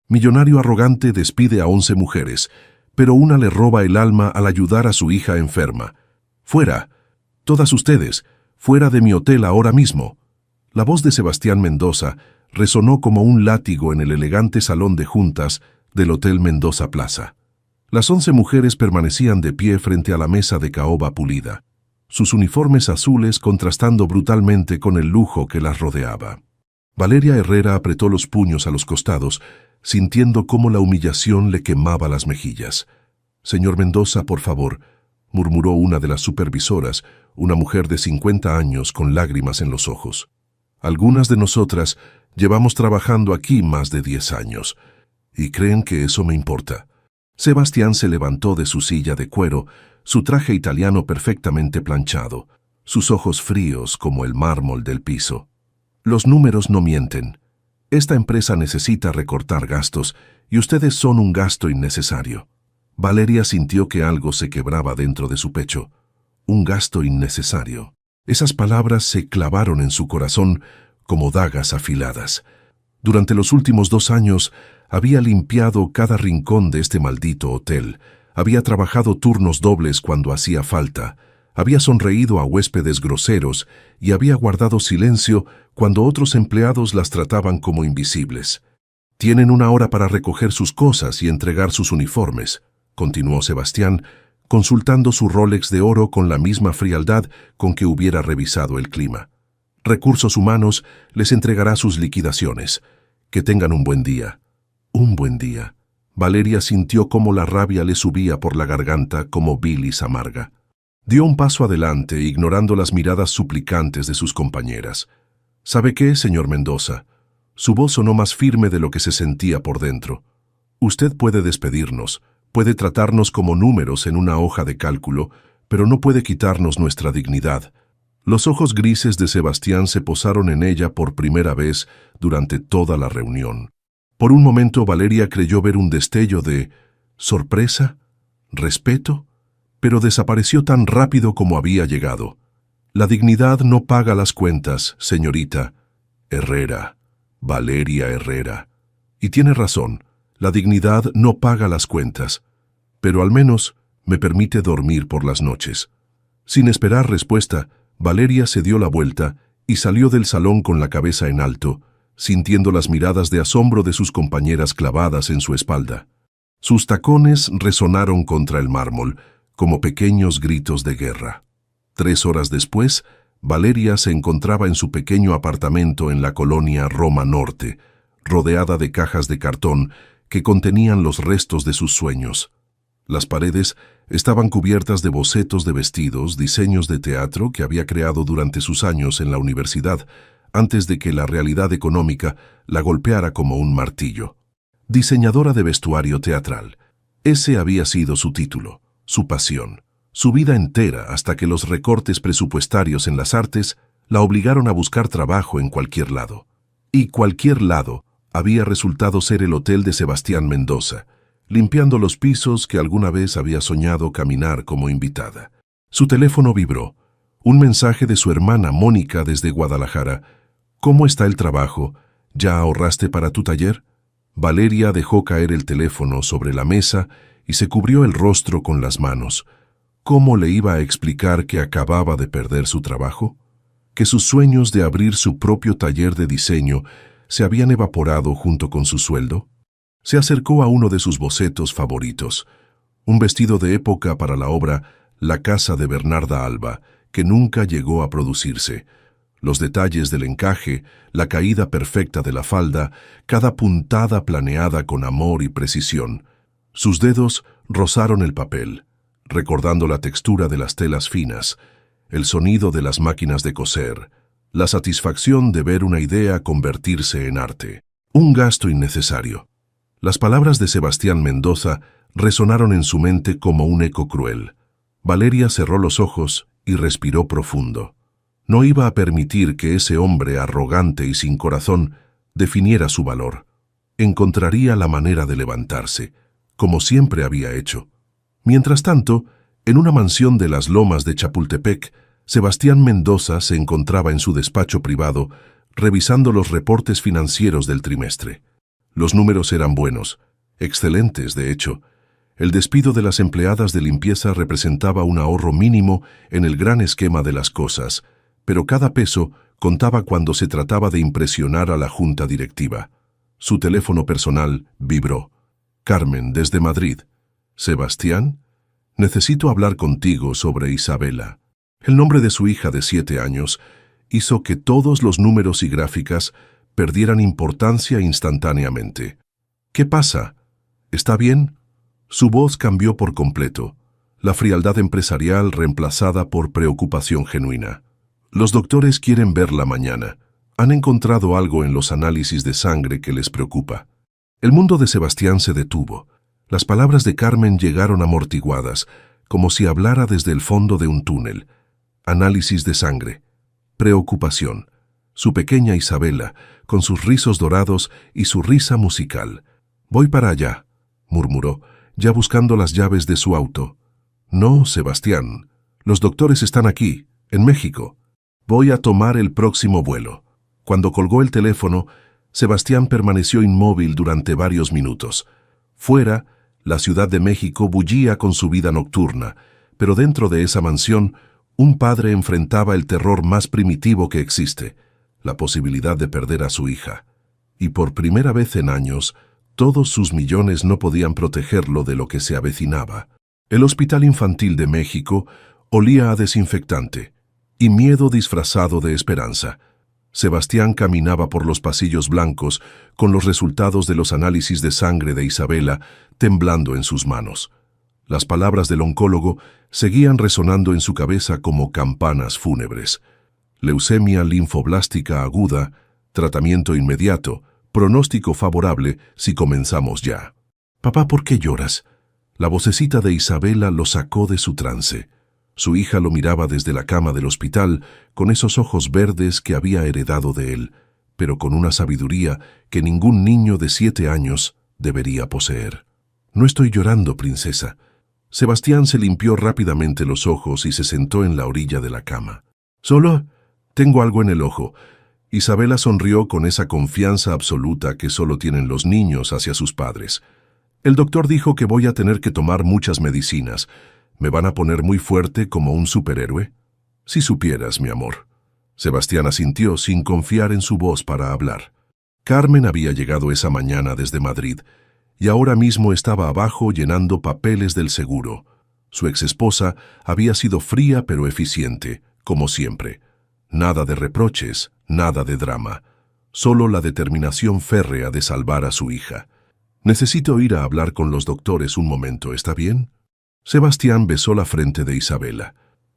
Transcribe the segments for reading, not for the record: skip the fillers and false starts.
Millonario arrogante despide a 11 mujeres, pero una le roba el alma al ayudar a su hija enferma. ¡Fuera! Todas ustedes, fuera de mi hotel ahora mismo. La voz de Sebastián Mendoza resonó como un látigo en el elegante salón de juntas del Hotel Mendoza Plaza. Las 11 mujeres permanecían de pie frente a la mesa de caoba pulida, sus uniformes azules contrastando brutalmente con el lujo que las rodeaba. Valeria Herrera apretó los puños a los costados, sintiendo cómo la humillación le quemaba las mejillas. «Señor Mendoza, por favor», murmuró una de las supervisoras, una mujer de 50 años con lágrimas en los ojos. «Algunas de nosotras llevamos trabajando aquí más de 10 años. ¿Y creen que eso me importa?» Sebastián se levantó de su silla de cuero, su traje italiano perfectamente planchado, sus ojos fríos como el mármol del piso. «Los números no mienten. Esta empresa necesita recortar gastos y ustedes son un gasto innecesario». Valeria sintió que algo se quebraba dentro de su pecho. Un gasto innecesario. Esas palabras se clavaron en su corazón como dagas afiladas. Durante los últimos 2 años había limpiado cada rincón de este maldito hotel, había trabajado turnos dobles cuando hacía falta, había sonreído a huéspedes groseros y había guardado silencio cuando otros empleados las trataban como invisibles. «Tienen 1 hora para recoger sus cosas y entregar sus uniformes», continuó Sebastián, consultando su Rolex de oro con la misma frialdad con que hubiera revisado el clima. «Recursos Humanos les entregará sus liquidaciones. Que tengan un buen día». Un buen día. Valeria sintió cómo la rabia le subía por la garganta como bilis amarga. Dio un paso adelante, ignorando las miradas suplicantes de sus compañeras. «¿Sabe qué, señor Mendoza?» Su voz sonó más firme de lo que se sentía por dentro. «Usted puede despedirnos, puede tratarnos como números en una hoja de cálculo, pero no puede quitarnos nuestra dignidad». Los ojos grises de Sebastián se posaron en ella por primera vez durante toda la reunión. Por un momento Valeria creyó ver un destello de sorpresa, respeto, pero desapareció tan rápido como había llegado. «La dignidad no paga las cuentas, señorita Herrera, Valeria Herrera. Y tiene razón, la dignidad no paga las cuentas, pero al menos me permite dormir por las noches». Sin esperar respuesta, Valeria se dio la vuelta y salió del salón con la cabeza en alto, sintiendo las miradas de asombro de sus compañeras clavadas en su espalda. Sus tacones resonaron contra el mármol, como pequeños gritos de guerra. 3 horas después, Valeria se encontraba en su pequeño apartamento en la colonia Roma Norte, rodeada de cajas de cartón que contenían los restos de sus sueños. Las paredes estaban cubiertas de bocetos de vestidos, diseños de teatro que había creado durante sus años en la universidad, antes de que la realidad económica la golpeara como un martillo. Diseñadora de vestuario teatral. Ese había sido su título, su pasión, su vida entera hasta que los recortes presupuestarios en las artes la obligaron a buscar trabajo en cualquier lado. Y cualquier lado había resultado ser el hotel de Sebastián Mendoza, limpiando los pisos que alguna vez había soñado caminar como invitada. Su teléfono vibró. Un mensaje de su hermana Mónica desde Guadalajara. «¿Cómo está el trabajo? ¿Ya ahorraste para tu taller?» Valeria dejó caer el teléfono sobre la mesa y se cubrió el rostro con las manos. ¿Cómo le iba a explicar que acababa de perder su trabajo? ¿Que sus sueños de abrir su propio taller de diseño se habían evaporado junto con su sueldo? Se acercó a uno de sus bocetos favoritos, un vestido de época para la obra La casa de Bernarda Alba, que nunca llegó a producirse. Los detalles del encaje, la caída perfecta de la falda, cada puntada planeada con amor y precisión. Sus dedos rozaron el papel, recordando la textura de las telas finas, el sonido de las máquinas de coser, la satisfacción de ver una idea convertirse en arte. Un gasto innecesario. Las palabras de Sebastián Mendoza resonaron en su mente como un eco cruel. Valeria cerró los ojos y respiró profundo. No iba a permitir que ese hombre arrogante y sin corazón definiera su valor. Encontraría la manera de levantarse, como siempre había hecho. Mientras tanto, en una mansión de las Lomas de Chapultepec, Sebastián Mendoza se encontraba en su despacho privado, revisando los reportes financieros del trimestre. Los números eran buenos, excelentes de hecho. El despido de las empleadas de limpieza representaba un ahorro mínimo en el gran esquema de las cosas, pero cada peso contaba cuando se trataba de impresionar a la junta directiva. Su teléfono personal vibró. Carmen, desde Madrid. Sebastián, necesito hablar contigo sobre Isabela. El nombre de su hija de 7 años hizo que todos los números y gráficas perdieran importancia instantáneamente. ¿Qué pasa? ¿Está bien? Su voz cambió por completo, la frialdad empresarial reemplazada por preocupación genuina. Los doctores quieren verla mañana. Han encontrado algo en los análisis de sangre que les preocupa. El mundo de Sebastián se detuvo. Las palabras de Carmen llegaron amortiguadas, como si hablara desde el fondo de un túnel. Análisis de sangre. Preocupación. Su pequeña Isabela, con sus rizos dorados y su risa musical. «Voy para allá», murmuró, ya buscando las llaves de su auto. «No, Sebastián. Los doctores están aquí, en México. Voy a tomar el próximo vuelo». Cuando colgó el teléfono, Sebastián permaneció inmóvil durante varios minutos. Fuera, la Ciudad de México bullía con su vida nocturna, pero dentro de esa mansión, un padre enfrentaba el terror más primitivo que existe, la posibilidad de perder a su hija. Y por primera vez en años, todos sus millones no podían protegerlo de lo que se avecinaba. El Hospital Infantil de México olía a desinfectante y miedo disfrazado de esperanza. Sebastián caminaba por los pasillos blancos con los resultados de los análisis de sangre de Isabela temblando en sus manos. Las palabras del oncólogo seguían resonando en su cabeza como campanas fúnebres. Leucemia linfoblástica aguda, tratamiento inmediato, pronóstico favorable si comenzamos ya. «Papá, ¿por qué lloras?» La vocecita de Isabela lo sacó de su trance. Su hija lo miraba desde la cama del hospital con esos ojos verdes que había heredado de él, pero con una sabiduría que ningún niño de 7 años debería poseer. «No estoy llorando, princesa». Sebastián se limpió rápidamente los ojos y se sentó en la orilla de la cama. «¿Solo? Tengo algo en el ojo». Isabela sonrió con esa confianza absoluta que solo tienen los niños hacia sus padres. «El doctor dijo que voy a tener que tomar muchas medicinas. ¿Me van a poner muy fuerte como un superhéroe?» «Si supieras, mi amor». Sebastián asintió sin confiar en su voz para hablar. Carmen había llegado esa mañana desde Madrid y ahora mismo estaba abajo llenando papeles del seguro. Su exesposa había sido fría pero eficiente, como siempre. Nada de reproches, nada de drama. Solo la determinación férrea de salvar a su hija. «Necesito ir a hablar con los doctores un momento, ¿está bien?» Sebastián besó la frente de Isabela.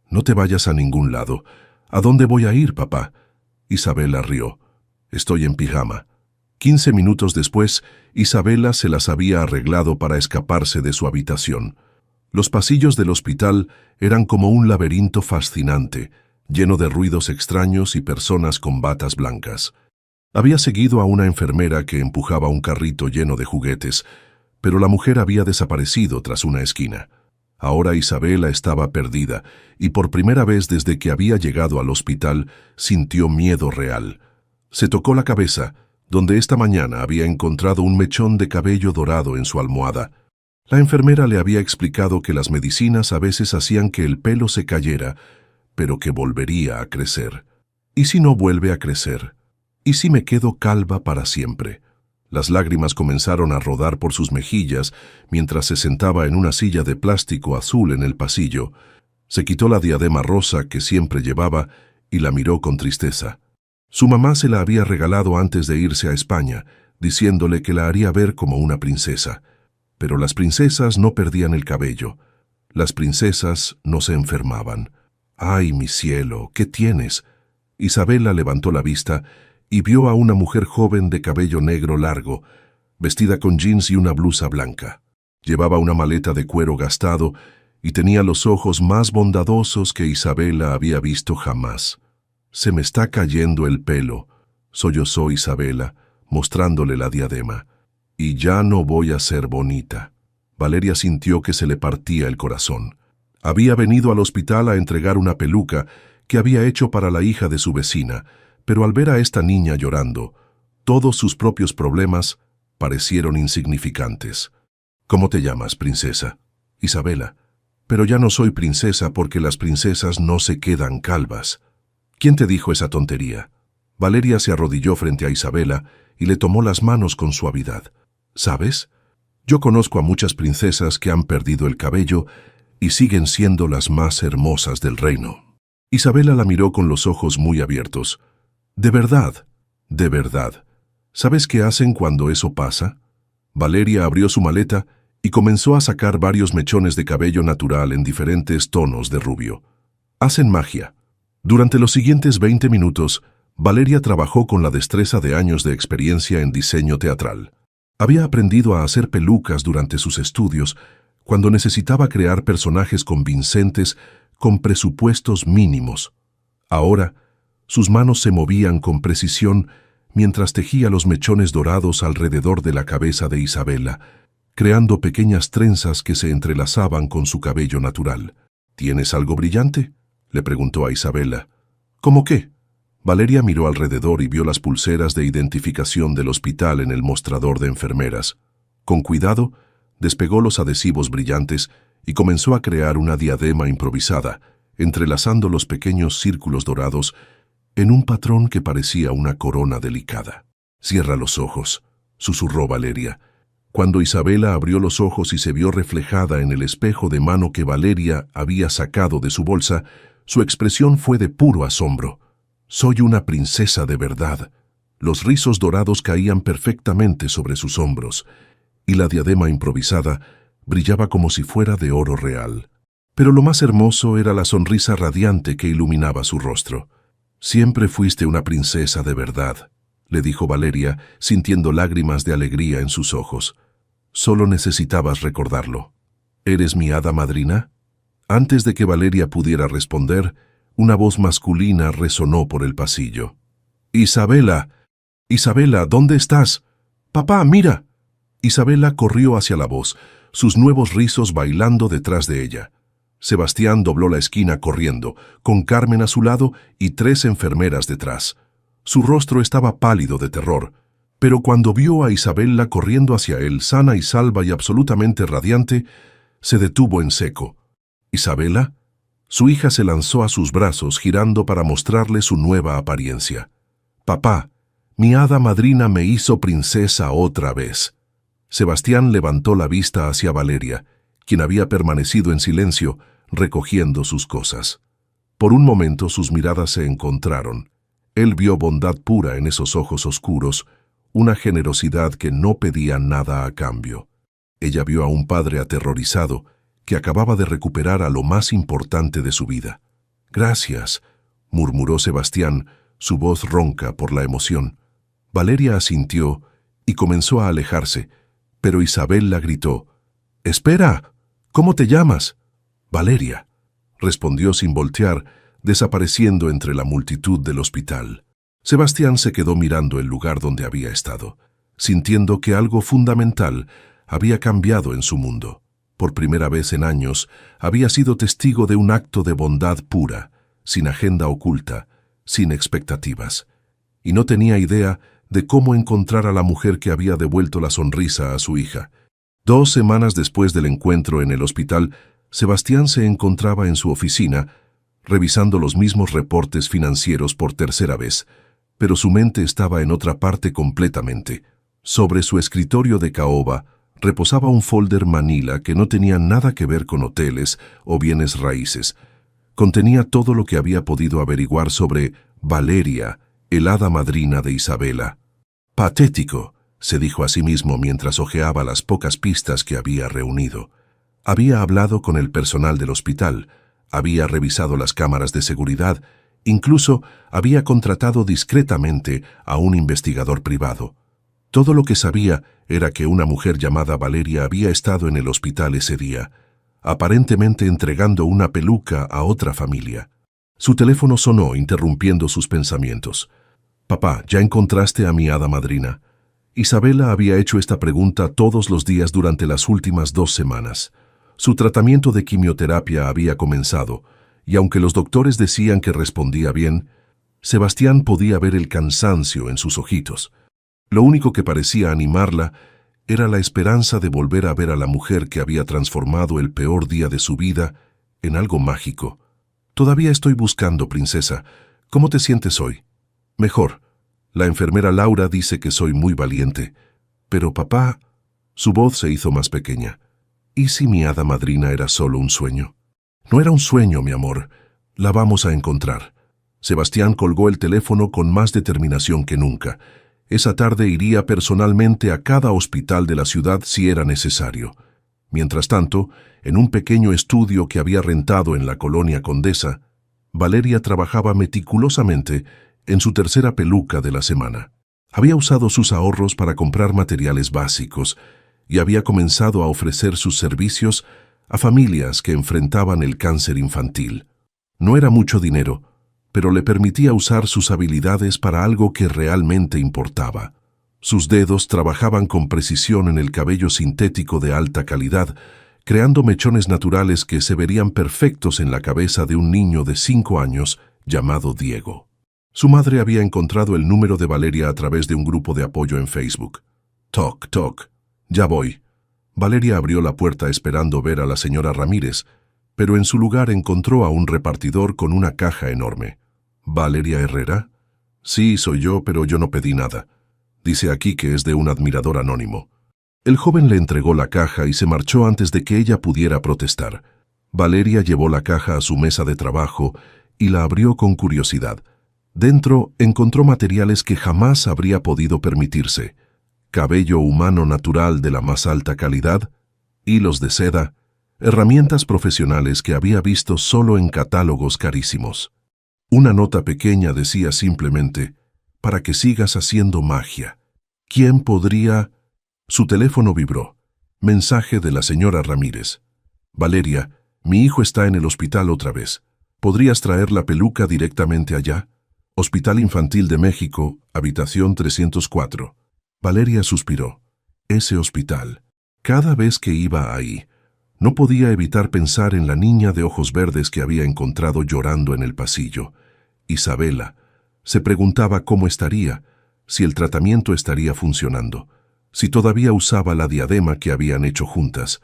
«No te vayas a ningún lado. ¿A dónde voy a ir, papá?» Isabela rió. «Estoy en pijama». 15 minutos después, Isabela se las había arreglado para escaparse de su habitación. Los pasillos del hospital eran como un laberinto fascinante, lleno de ruidos extraños y personas con batas blancas. Había seguido a una enfermera que empujaba un carrito lleno de juguetes, pero la mujer había desaparecido tras una esquina. Ahora Isabela estaba perdida y por primera vez desde que había llegado al hospital sintió miedo real. Se tocó la cabeza, donde esta mañana había encontrado un mechón de cabello dorado en su almohada. La enfermera le había explicado que las medicinas a veces hacían que el pelo se cayera, pero que volvería a crecer. ¿Y si no vuelve a crecer? ¿Y si me quedo calva para siempre? Las lágrimas comenzaron a rodar por sus mejillas mientras se sentaba en una silla de plástico azul en el pasillo. Se quitó la diadema rosa que siempre llevaba y la miró con tristeza. Su mamá se la había regalado antes de irse a España, diciéndole que la haría ver como una princesa. Pero las princesas no perdían el cabello. Las princesas no se enfermaban. «Ay, mi cielo, ¿qué tienes?» Isabela levantó la vista y vio a una mujer joven de cabello negro largo, vestida con jeans y una blusa blanca. Llevaba una maleta de cuero gastado y tenía los ojos más bondadosos que Isabela había visto jamás. «Se me está cayendo el pelo», sollozó Isabela, mostrándole la diadema. «Y ya no voy a ser bonita». Valeria sintió que se le partía el corazón. Había venido al hospital a entregar una peluca que había hecho para la hija de su vecina, pero al ver a esta niña llorando, todos sus propios problemas parecieron insignificantes. «¿Cómo te llamas, princesa?» «Isabela». «Pero ya no soy princesa porque las princesas no se quedan calvas». «¿Quién te dijo esa tontería?» Valeria se arrodilló frente a Isabela y le tomó las manos con suavidad. «¿Sabes? Yo conozco a muchas princesas que han perdido el cabello y siguen siendo las más hermosas del reino». Isabela la miró con los ojos muy abiertos. «¿De verdad? ¿De verdad? ¿Sabes qué hacen cuando eso pasa?» Valeria abrió su maleta y comenzó a sacar varios mechones de cabello natural en diferentes tonos de rubio. «Hacen magia». Durante los siguientes 20 minutos, Valeria trabajó con la destreza de años de experiencia en diseño teatral. Había aprendido a hacer pelucas durante sus estudios cuando necesitaba crear personajes convincentes con presupuestos mínimos. Ahora, sus manos se movían con precisión mientras tejía los mechones dorados alrededor de la cabeza de Isabela, creando pequeñas trenzas que se entrelazaban con su cabello natural. «¿Tienes algo brillante?», le preguntó a Isabela. «¿Cómo qué?». Valeria miró alrededor y vio las pulseras de identificación del hospital en el mostrador de enfermeras. Con cuidado, despegó los adhesivos brillantes y comenzó a crear una diadema improvisada, entrelazando los pequeños círculos dorados en un patrón que parecía una corona delicada. «Cierra los ojos», susurró Valeria. Cuando Isabela abrió los ojos y se vio reflejada en el espejo de mano que Valeria había sacado de su bolsa, su expresión fue de puro asombro. «Soy una princesa de verdad». Los rizos dorados caían perfectamente sobre sus hombros, y la diadema improvisada brillaba como si fuera de oro real. Pero lo más hermoso era la sonrisa radiante que iluminaba su rostro. «Siempre fuiste una princesa de verdad», le dijo Valeria, sintiendo lágrimas de alegría en sus ojos. «Solo necesitabas recordarlo». «¿Eres mi hada madrina?». Antes de que Valeria pudiera responder, una voz masculina resonó por el pasillo. «Isabela. Isabela, ¿dónde estás? Papá, mira». Isabela corrió hacia la voz, sus nuevos rizos bailando detrás de ella. Sebastián dobló la esquina corriendo, con Carmen a su lado y 3 enfermeras detrás. Su rostro estaba pálido de terror, pero cuando vio a Isabela corriendo hacia él, sana y salva y absolutamente radiante, se detuvo en seco. «¿Isabela?». Su hija se lanzó a sus brazos, girando para mostrarle su nueva apariencia. «Papá, mi hada madrina me hizo princesa otra vez». Sebastián levantó la vista hacia Valeria, quien había permanecido en silencio, recogiendo sus cosas. Por un momento sus miradas se encontraron. Él vio bondad pura en esos ojos oscuros, una generosidad que no pedía nada a cambio. Ella vio a un padre aterrorizado, que acababa de recuperar a lo más importante de su vida. «Gracias», murmuró Sebastián, su voz ronca por la emoción. Valeria asintió y comenzó a alejarse, pero Isabela gritó: «¡Espera! ¿Cómo te llamas?». «Valeria», respondió sin voltear, desapareciendo entre la multitud del hospital. Sebastián se quedó mirando el lugar donde había estado, sintiendo que algo fundamental había cambiado en su mundo. Por primera vez en años, había sido testigo de un acto de bondad pura, sin agenda oculta, sin expectativas. Y no tenía idea de cómo encontrar a la mujer que había devuelto la sonrisa a su hija. 2 semanas después del encuentro en el hospital, Sebastián se encontraba en su oficina, revisando los mismos reportes financieros por tercera vez, pero su mente estaba en otra parte completamente. Sobre su escritorio de caoba, reposaba un folder manila que no tenía nada que ver con hoteles o bienes raíces. Contenía todo lo que había podido averiguar sobre Valeria, el hada madrina de Isabela. «Patético», se dijo a sí mismo mientras hojeaba las pocas pistas que había reunido. Había hablado con el personal del hospital, había revisado las cámaras de seguridad, incluso había contratado discretamente a un investigador privado. Todo lo que sabía era que una mujer llamada Valeria había estado en el hospital ese día, aparentemente entregando una peluca a otra familia. Su teléfono sonó, interrumpiendo sus pensamientos. «Papá, ¿ya encontraste a mi hada madrina?». Isabela había hecho esta pregunta todos los días durante las últimas 2 semanas. Su tratamiento de quimioterapia había comenzado, y aunque los doctores decían que respondía bien, Sebastián podía ver el cansancio en sus ojitos. Lo único que parecía animarla era la esperanza de volver a ver a la mujer que había transformado el peor día de su vida en algo mágico. «Todavía estoy buscando, princesa. ¿Cómo te sientes hoy?» «Mejor. La enfermera Laura dice que soy muy valiente. Pero papá...» Su voz se hizo más pequeña. «¿Y si mi hada madrina era solo un sueño?» «No era un sueño, mi amor. La vamos a encontrar». Sebastián colgó el teléfono con más determinación que nunca. Esa tarde iría personalmente a cada hospital de la ciudad si era necesario. Mientras tanto, en un pequeño estudio que había rentado en la colonia Condesa, Valeria trabajaba meticulosamente en su tercera peluca de la semana. Había usado sus ahorros para comprar materiales básicos y había comenzado a ofrecer sus servicios a familias que enfrentaban el cáncer infantil. No era mucho dinero, pero le permitía usar sus habilidades para algo que realmente importaba. Sus dedos trabajaban con precisión en el cabello sintético de alta calidad, creando mechones naturales que se verían perfectos en la cabeza de un niño de 5 años llamado Diego. Su madre había encontrado el número de Valeria a través de un grupo de apoyo en Facebook. «Toc, toc. Ya voy». Valeria abrió la puerta esperando ver a la señora Ramírez, pero en su lugar encontró a un repartidor con una caja enorme. «¿Valeria Herrera?» «Sí, soy yo, pero yo no pedí nada. Dice aquí que es de un admirador anónimo». El joven le entregó la caja y se marchó antes de que ella pudiera protestar. Valeria llevó la caja a su mesa de trabajo y la abrió con curiosidad. Dentro encontró materiales que jamás habría podido permitirse: cabello humano natural de la más alta calidad, hilos de seda, herramientas profesionales que había visto solo en catálogos carísimos. Una nota pequeña decía simplemente: «Para que sigas haciendo magia». ¿Quién podría...? Su teléfono vibró. Mensaje de la señora Ramírez. «Valeria, mi hijo está en el hospital otra vez. ¿Podrías traer la peluca directamente allá? Hospital Infantil de México, habitación 304». Valeria suspiró. Ese hospital. Cada vez que iba ahí, no podía evitar pensar en la niña de ojos verdes que había encontrado llorando en el pasillo. Isabela. Se preguntaba cómo estaría, si el tratamiento estaría funcionando, si todavía usaba la diadema que habían hecho juntas.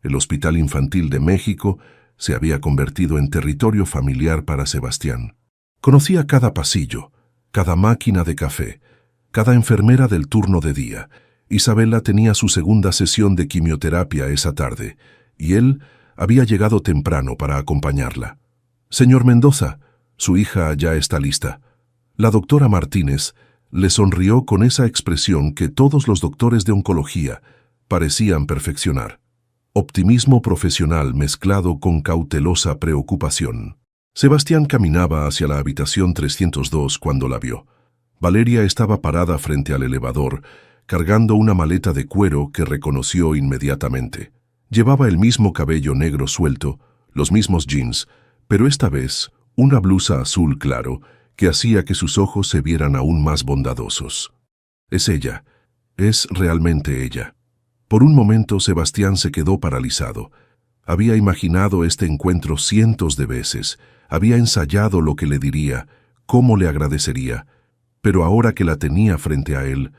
El Hospital Infantil de México se había convertido en territorio familiar para Sebastián. Conocía cada pasillo, cada máquina de café, cada enfermera del turno de día. Isabela tenía su segunda sesión de quimioterapia esa tarde, y él había llegado temprano para acompañarla. «Señor Mendoza, su hija ya está lista». La doctora Martínez le sonrió con esa expresión que todos los doctores de oncología parecían perfeccionar. Optimismo profesional mezclado con cautelosa preocupación. Sebastián caminaba hacia la habitación 302 cuando la vio. Valeria estaba parada frente al elevador, cargando una maleta de cuero que reconoció inmediatamente. Llevaba el mismo cabello negro suelto, los mismos jeans, pero esta vez una blusa azul claro que hacía que sus ojos se vieran aún más bondadosos. «Es ella. Es realmente ella». Por un momento Sebastián se quedó paralizado. Había imaginado este encuentro cientos de veces, había ensayado lo que le diría, cómo le agradecería, pero ahora que la tenía frente a él,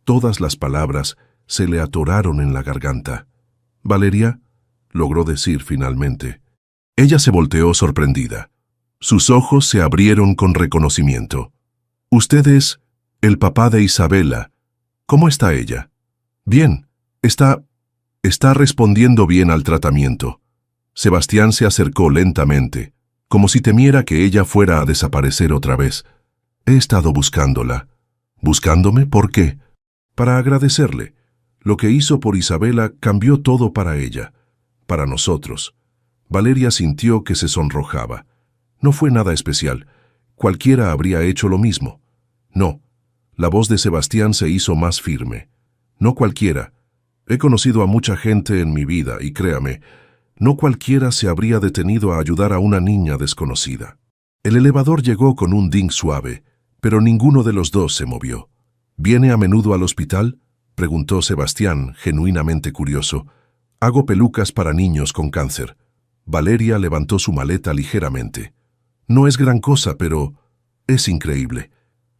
todas las palabras se le atoraron en la garganta. «¿Valeria?», logró decir finalmente. Ella se volteó sorprendida. Sus ojos se abrieron con reconocimiento. «Usted es el papá de Isabela. ¿Cómo está ella?» «Bien. Está respondiendo bien al tratamiento». Sebastián se acercó lentamente, como si temiera que ella fuera a desaparecer otra vez. «He estado buscándola». «¿Buscándome? ¿Por qué?» «Para agradecerle. Lo que hizo por Isabela cambió todo para ella, para nosotros». Valeria sintió que se sonrojaba. No fue nada especial. Cualquiera habría hecho lo mismo. No. La voz de Sebastián se hizo más firme. No cualquiera. He conocido a mucha gente en mi vida y créame, no cualquiera se habría detenido a ayudar a una niña desconocida. El elevador llegó con un ding suave, pero ninguno de los dos se movió. «¿Viene a menudo al hospital?», preguntó Sebastián, genuinamente curioso. «Hago pelucas para niños con cáncer». Valeria levantó su maleta ligeramente. «No es gran cosa, pero es increíble.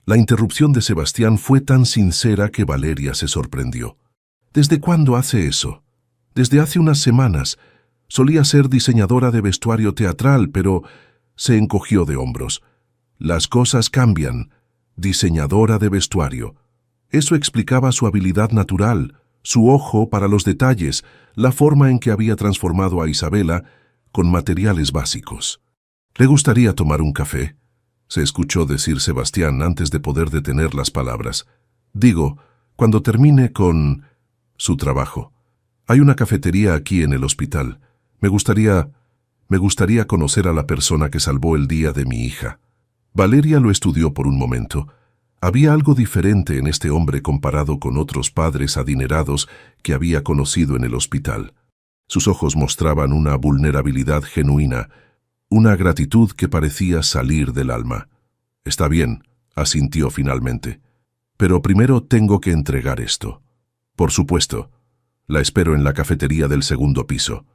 La interrupción de Sebastián fue tan sincera que Valeria se sorprendió. ¿Desde cuándo hace eso? Desde hace unas semanas. Solía ser diseñadora de vestuario teatral, pero se encogió de hombros. Las cosas cambian. Diseñadora de vestuario. Eso explicaba su habilidad natural, su ojo para los detalles, la forma en que había transformado a Isabela con materiales básicos. ¿Le gustaría tomar un café?, se escuchó decir Sebastián antes de poder detener las palabras. Digo, cuando termine con su trabajo. Hay una cafetería aquí en el hospital. Me gustaría conocer a la persona que salvó el día de mi hija. Valeria lo estudió por un momento. Había algo diferente en este hombre comparado con otros padres adinerados que había conocido en el hospital. Sus ojos mostraban una vulnerabilidad genuina, una gratitud que parecía salir del alma. Está bien, asintió finalmente. Pero primero tengo que entregar esto. Por supuesto. La espero en la cafetería del segundo piso.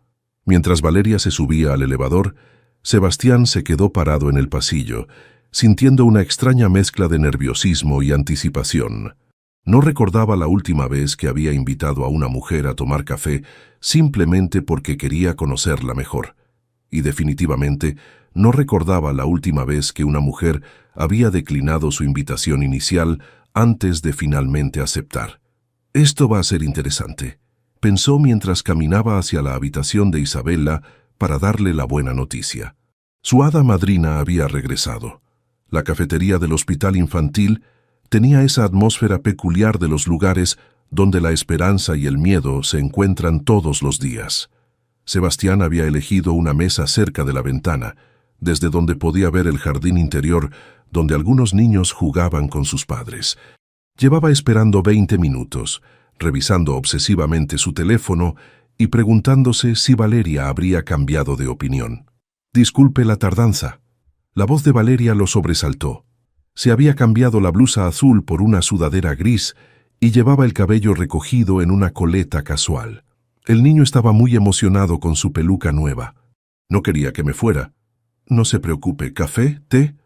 Mientras Valeria se subía al elevador, Sebastián se quedó parado en el pasillo, sintiendo una extraña mezcla de nerviosismo y anticipación. No recordaba la última vez que había invitado a una mujer a tomar café simplemente porque quería conocerla mejor. Y definitivamente no recordaba la última vez que una mujer había declinado su invitación inicial antes de finalmente aceptar. Esto va a ser interesante, pensó mientras caminaba hacia la habitación de Isabela para darle la buena noticia. Su hada madrina había regresado. La cafetería del hospital infantil tenía esa atmósfera peculiar de los lugares donde la esperanza y el miedo se encuentran todos los días. Sebastián había elegido una mesa cerca de la ventana, desde donde podía ver el jardín interior donde algunos niños jugaban con sus padres. Llevaba esperando 20 minutos, revisando obsesivamente su teléfono y preguntándose si Valeria habría cambiado de opinión. «Disculpe la tardanza». La voz de Valeria lo sobresaltó. Se había cambiado la blusa azul por una sudadera gris y llevaba el cabello recogido en una coleta casual. El niño estaba muy emocionado con su peluca nueva. No quería que me fuera. «No se preocupe, ¿café? ¿Té?»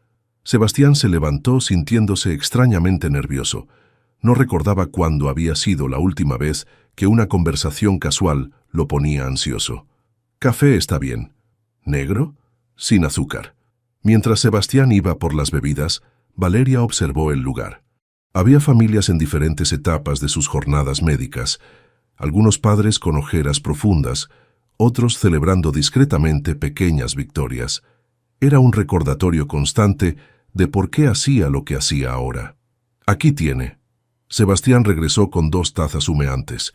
Sebastián se levantó sintiéndose extrañamente nervioso. No recordaba cuándo había sido la última vez que una conversación casual lo ponía ansioso. «Café está bien». «¿Negro?» «Sin azúcar». Mientras Sebastián iba por las bebidas, Valeria observó el lugar. Había familias en diferentes etapas de sus jornadas médicas, algunos padres con ojeras profundas, otros celebrando discretamente pequeñas victorias. Era un recordatorio constante de por qué hacía lo que hacía ahora. «Aquí tiene». Sebastián regresó con 2 tazas humeantes.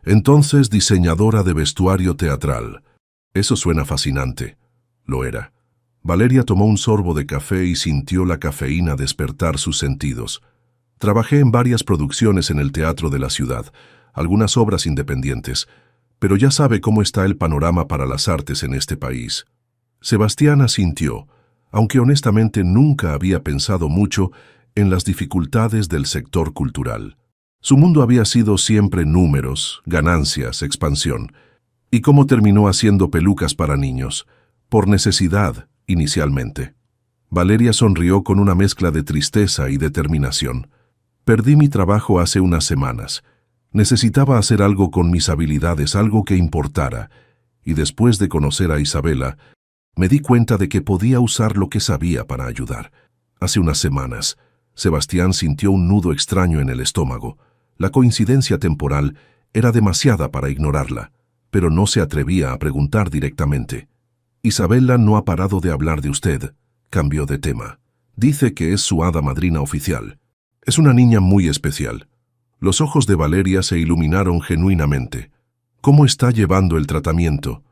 «Entonces, diseñadora de vestuario teatral». Eso suena fascinante. Lo era. Valeria tomó un sorbo de café y sintió la cafeína despertar sus sentidos. «Trabajé en varias producciones en el teatro de la ciudad, algunas obras independientes, pero ya sabe cómo está el panorama para las artes en este país». Sebastián asintió, aunque honestamente nunca había pensado mucho en las dificultades del sector cultural. Su mundo había sido siempre números, ganancias, expansión. ¿Y cómo terminó haciendo pelucas para niños? Por necesidad, inicialmente. Valeria sonrió con una mezcla de tristeza y determinación. «Perdí mi trabajo hace unas semanas. Necesitaba hacer algo con mis habilidades, algo que importara. Y después de conocer a Isabela, me di cuenta de que podía usar lo que sabía para ayudar. Hace unas semanas». Sebastián sintió un nudo extraño en el estómago. La coincidencia temporal era demasiada para ignorarla, pero no se atrevía a preguntar directamente. «Isabela no ha parado de hablar de usted», cambió de tema. «Dice que es su hada madrina oficial. Es una niña muy especial». Los ojos de Valeria se iluminaron genuinamente. «¿Cómo está llevando el tratamiento?»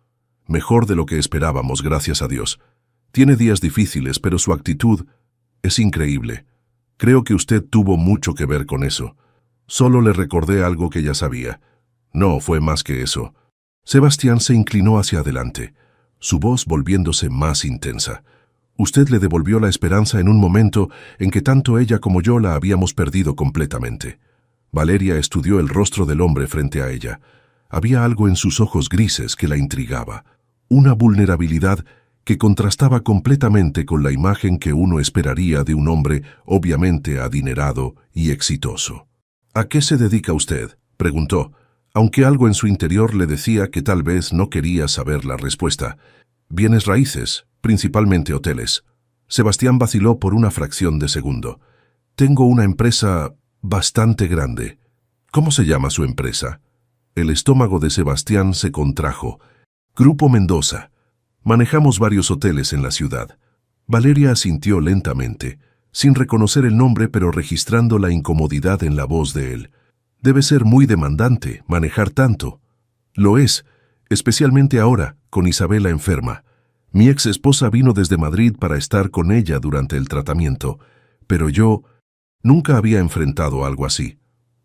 «Mejor de lo que esperábamos, gracias a Dios. Tiene días difíciles, pero su actitud es increíble. Creo que usted tuvo mucho que ver con eso». Solo le recordé algo que ya sabía. No fue más que eso. Sebastián se inclinó hacia adelante, su voz volviéndose más intensa. «Usted le devolvió la esperanza en un momento en que tanto ella como yo la habíamos perdido completamente». Valeria estudió el rostro del hombre frente a ella. Había algo en sus ojos grises que la intrigaba, una vulnerabilidad que contrastaba completamente con la imagen que uno esperaría de un hombre obviamente adinerado y exitoso. ¿A qué se dedica usted?, preguntó, aunque algo en su interior le decía que tal vez no quería saber la respuesta. Bienes raíces, principalmente hoteles. Sebastián vaciló por una fracción de segundo. Tengo una empresa bastante grande. ¿Cómo se llama su empresa? El estómago de Sebastián se contrajo. Grupo Mendoza. Manejamos varios hoteles en la ciudad. Valeria asintió lentamente, sin reconocer el nombre pero registrando la incomodidad en la voz de él. Debe ser muy demandante manejar tanto. Lo es, especialmente ahora, con Isabela enferma. Mi ex esposa vino desde Madrid para estar con ella durante el tratamiento, pero yo nunca había enfrentado algo así.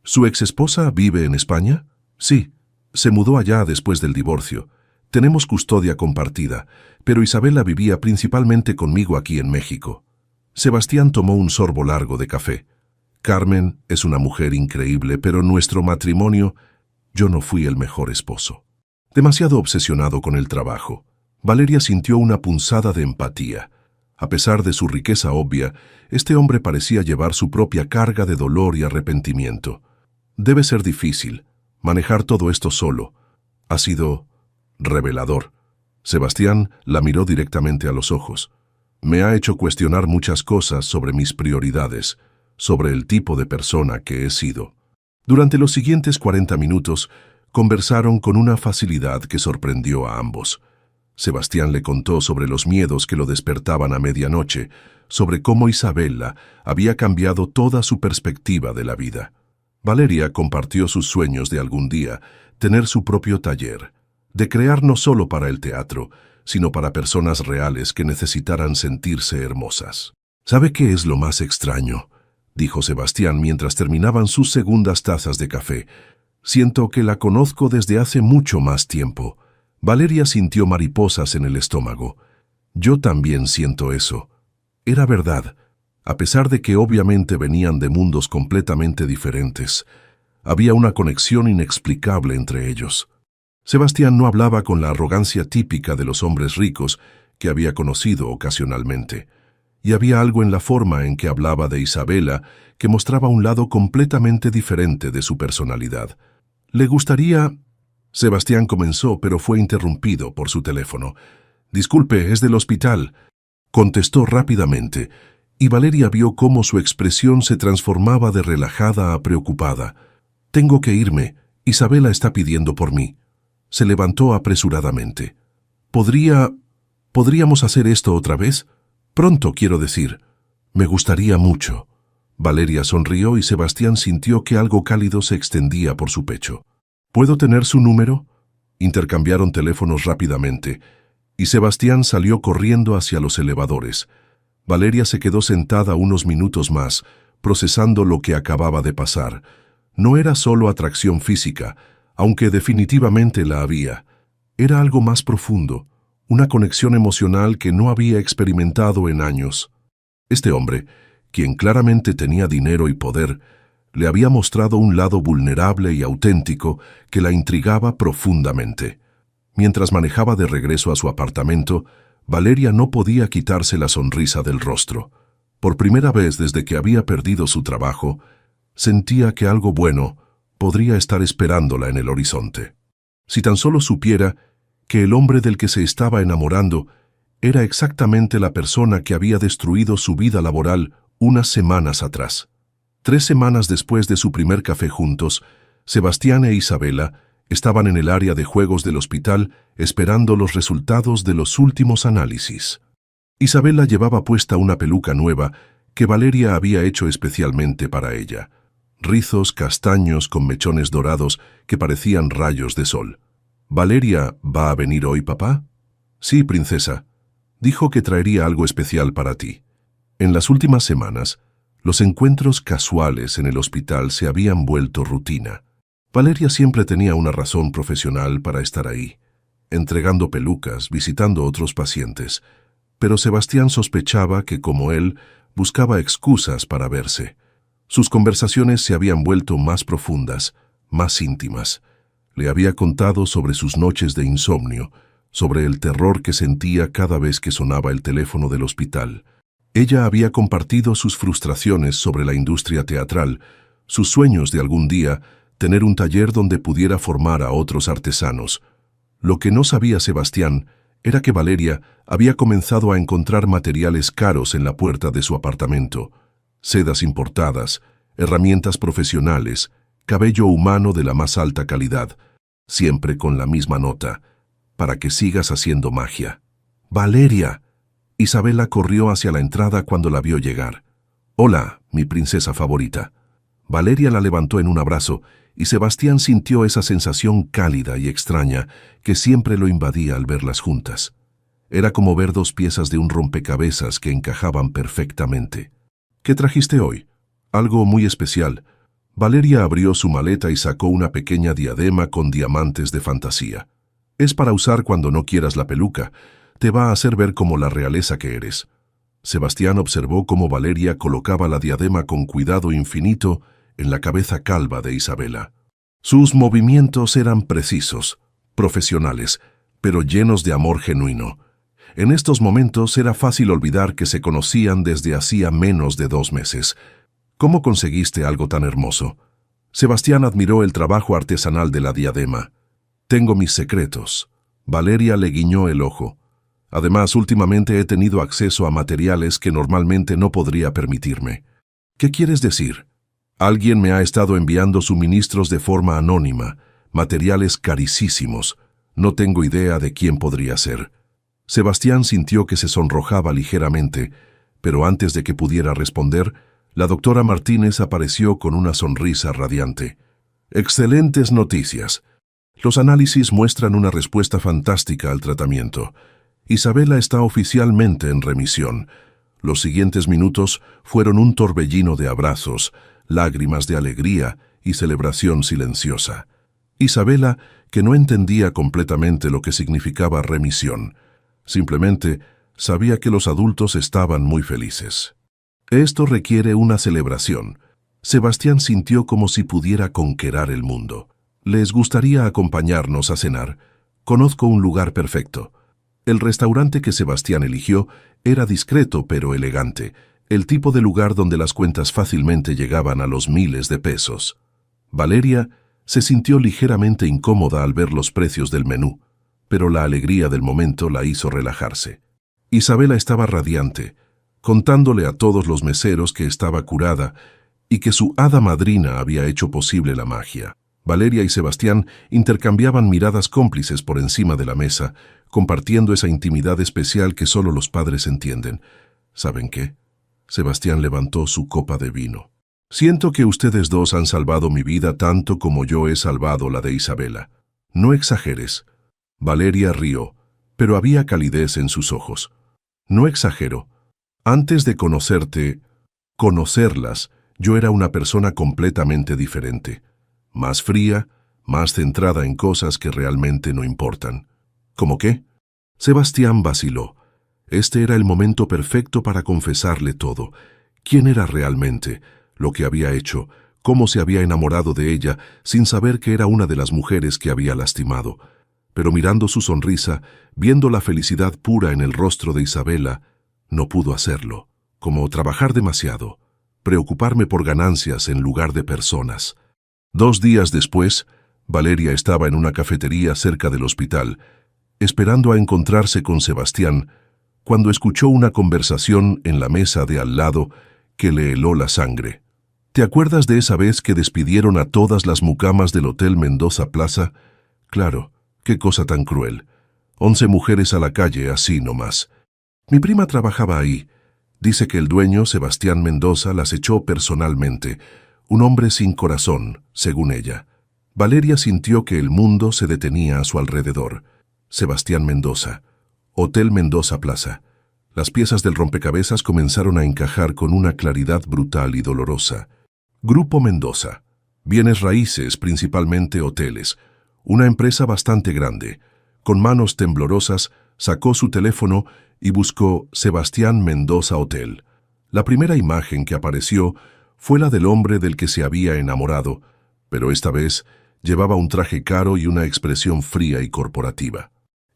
¿Su ex esposa vive en España? Sí, se mudó allá después del divorcio. Tenemos custodia compartida, pero Isabela vivía principalmente conmigo aquí en México. Sebastián tomó un sorbo largo de café. Carmen es una mujer increíble, pero nuestro matrimonio, yo no fui el mejor esposo. Demasiado obsesionado con el trabajo. Valeria sintió una punzada de empatía. A pesar de su riqueza obvia, este hombre parecía llevar su propia carga de dolor y arrepentimiento. Debe ser difícil manejar todo esto solo. Ha sido revelador. Sebastián la miró directamente a los ojos. Me ha hecho cuestionar muchas cosas sobre mis prioridades, sobre el tipo de persona que he sido. Durante los siguientes 40 minutos, conversaron con una facilidad que sorprendió a ambos. Sebastián le contó sobre los miedos que lo despertaban a medianoche, sobre cómo Isabela había cambiado toda su perspectiva de la vida. Valeria compartió sus sueños de algún día tener su propio taller, de crear no solo para el teatro, sino para personas reales que necesitaran sentirse hermosas. ¿Sabe qué es lo más extraño?, dijo Sebastián mientras terminaban sus segundas tazas de café. Siento que la conozco desde hace mucho más tiempo. Valeria sintió mariposas en el estómago. Yo también siento eso. Era verdad, a pesar de que obviamente venían de mundos completamente diferentes. Había una conexión inexplicable entre ellos. Sebastián no hablaba con la arrogancia típica de los hombres ricos que había conocido ocasionalmente. Y había algo en la forma en que hablaba de Isabela que mostraba un lado completamente diferente de su personalidad. ¿Le gustaría...? Sebastián comenzó, pero fue interrumpido por su teléfono. «Disculpe, es del hospital», contestó rápidamente, y Valeria vio cómo su expresión se transformaba de relajada a preocupada. «Tengo que irme. Isabela está pidiendo por mí». Se levantó apresuradamente. ¿Podríamos hacer esto otra vez? Pronto, quiero decir. Me gustaría mucho». Valeria sonrió y Sebastián sintió que algo cálido se extendía por su pecho. ¿Puedo tener su número? Intercambiaron teléfonos rápidamente, y Sebastián salió corriendo hacia los elevadores. Valeria se quedó sentada unos minutos más, procesando lo que acababa de pasar. No era solo atracción física, aunque definitivamente la había. Era algo más profundo, una conexión emocional que no había experimentado en años. Este hombre, quien claramente tenía dinero y poder, le había mostrado un lado vulnerable y auténtico que la intrigaba profundamente. Mientras manejaba de regreso a su apartamento, Valeria no podía quitarse la sonrisa del rostro. Por primera vez desde que había perdido su trabajo, sentía que algo bueno podría estar esperándola en el horizonte. Si tan solo supiera que el hombre del que se estaba enamorando era exactamente la persona que había destruido su vida laboral unas semanas atrás. 3 semanas después de su primer café juntos, Sebastián e Isabela estaban en el área de juegos del hospital esperando los resultados de los últimos análisis. Isabela llevaba puesta una peluca nueva que Valeria había hecho especialmente para ella. Rizos castaños con mechones dorados que parecían rayos de sol. «¿Valeria va a venir hoy, papá?» «Sí, princesa. Dijo que traería algo especial para ti». En las últimas semanas, los encuentros casuales en el hospital se habían vuelto rutina. Valeria siempre tenía una razón profesional para estar ahí, entregando pelucas, visitando otros pacientes, pero Sebastián sospechaba que, como él, buscaba excusas para verse. Sus conversaciones se habían vuelto más profundas, más íntimas. Le había contado sobre sus noches de insomnio, sobre el terror que sentía cada vez que sonaba el teléfono del hospital. Ella había compartido sus frustraciones sobre la industria teatral, sus sueños de algún día tener un taller donde pudiera formar a otros artesanos. Lo que no sabía Sebastián era que Valeria había comenzado a encontrar materiales caros en la puerta de su apartamento, sedas importadas, herramientas profesionales, cabello humano de la más alta calidad, siempre con la misma nota: para que sigas haciendo magia. ¡Valeria! Isabela corrió hacia la entrada cuando la vio llegar. «Hola, mi princesa favorita». Valeria la levantó en un abrazo y Sebastián sintió esa sensación cálida y extraña que siempre lo invadía al verlas juntas. Era como ver dos piezas de un rompecabezas que encajaban perfectamente. «¿Qué trajiste hoy?» «Algo muy especial». Valeria abrió su maleta y sacó una pequeña diadema con diamantes de fantasía. «Es para usar cuando no quieras la peluca. Te va a hacer ver como la realeza que eres». Sebastián observó cómo Valeria colocaba la diadema con cuidado infinito en la cabeza calva de Isabela. Sus movimientos eran precisos, profesionales, pero llenos de amor genuino. En estos momentos era fácil olvidar que se conocían desde hacía menos de 2 meses. «¿Cómo conseguiste algo tan hermoso?» Sebastián admiró el trabajo artesanal de la diadema. «Tengo mis secretos». Valeria le guiñó el ojo. «Además, últimamente he tenido acceso a materiales que normalmente no podría permitirme». «¿Qué quieres decir?» «Alguien me ha estado enviando suministros de forma anónima, materiales carísimos. No tengo idea de quién podría ser». Sebastián sintió que se sonrojaba ligeramente, pero antes de que pudiera responder, la doctora Martínez apareció con una sonrisa radiante. «Excelentes noticias. Los análisis muestran una respuesta fantástica al tratamiento. Isabela está oficialmente en remisión». Los siguientes minutos fueron un torbellino de abrazos, lágrimas de alegría y celebración silenciosa. Isabela, que no entendía completamente lo que significaba remisión, simplemente sabía que los adultos estaban muy felices. Esto requiere una celebración. Sebastián sintió como si pudiera conquistar el mundo. «¿Les gustaría acompañarnos a cenar? Conozco un lugar perfecto». El restaurante que Sebastián eligió era discreto pero elegante, el tipo de lugar donde las cuentas fácilmente llegaban a los miles de pesos. Valeria se sintió ligeramente incómoda al ver los precios del menú, pero la alegría del momento la hizo relajarse. Isabela estaba radiante, contándole a todos los meseros que estaba curada y que su hada madrina había hecho posible la magia. Valeria y Sebastián intercambiaban miradas cómplices por encima de la mesa, compartiendo esa intimidad especial que solo los padres entienden. ¿Saben qué? Sebastián levantó su copa de vino. «Siento que ustedes dos han salvado mi vida tanto como yo he salvado la de Isabela. No exageres». Valeria rió, pero había calidez en sus ojos. «No exagero. Antes de conocerlas, yo era una persona completamente diferente. Más fría, más centrada en cosas que realmente no importan». «¿Cómo qué?» Sebastián vaciló. Este era el momento perfecto para confesarle todo. ¿Quién era realmente? Lo que había hecho, cómo se había enamorado de ella, sin saber que era una de las mujeres que había lastimado. Pero mirando su sonrisa, viendo la felicidad pura en el rostro de Isabela, no pudo hacerlo. Como trabajar demasiado, preocuparme por ganancias en lugar de personas. 2 días después, Valeria estaba en una cafetería cerca del hospital, esperando a encontrarse con Sebastián, cuando escuchó una conversación en la mesa de al lado que le heló la sangre. «¿Te acuerdas de esa vez que despidieron a todas las mucamas del Hotel Mendoza Plaza? Claro, qué cosa tan cruel. 11 mujeres a la calle, así nomás. Mi prima trabajaba ahí. Dice que el dueño, Sebastián Mendoza, las echó personalmente. Un hombre sin corazón, según ella». Valeria sintió que el mundo se detenía a su alrededor. Sebastián Mendoza. Hotel Mendoza Plaza. Las piezas del rompecabezas comenzaron a encajar con una claridad brutal y dolorosa. Grupo Mendoza. Bienes raíces, principalmente hoteles. Una empresa bastante grande. Con manos temblorosas, sacó su teléfono y buscó Sebastián Mendoza Hotel. La primera imagen que apareció fue la del hombre del que se había enamorado, pero esta vez llevaba un traje caro y una expresión fría y corporativa.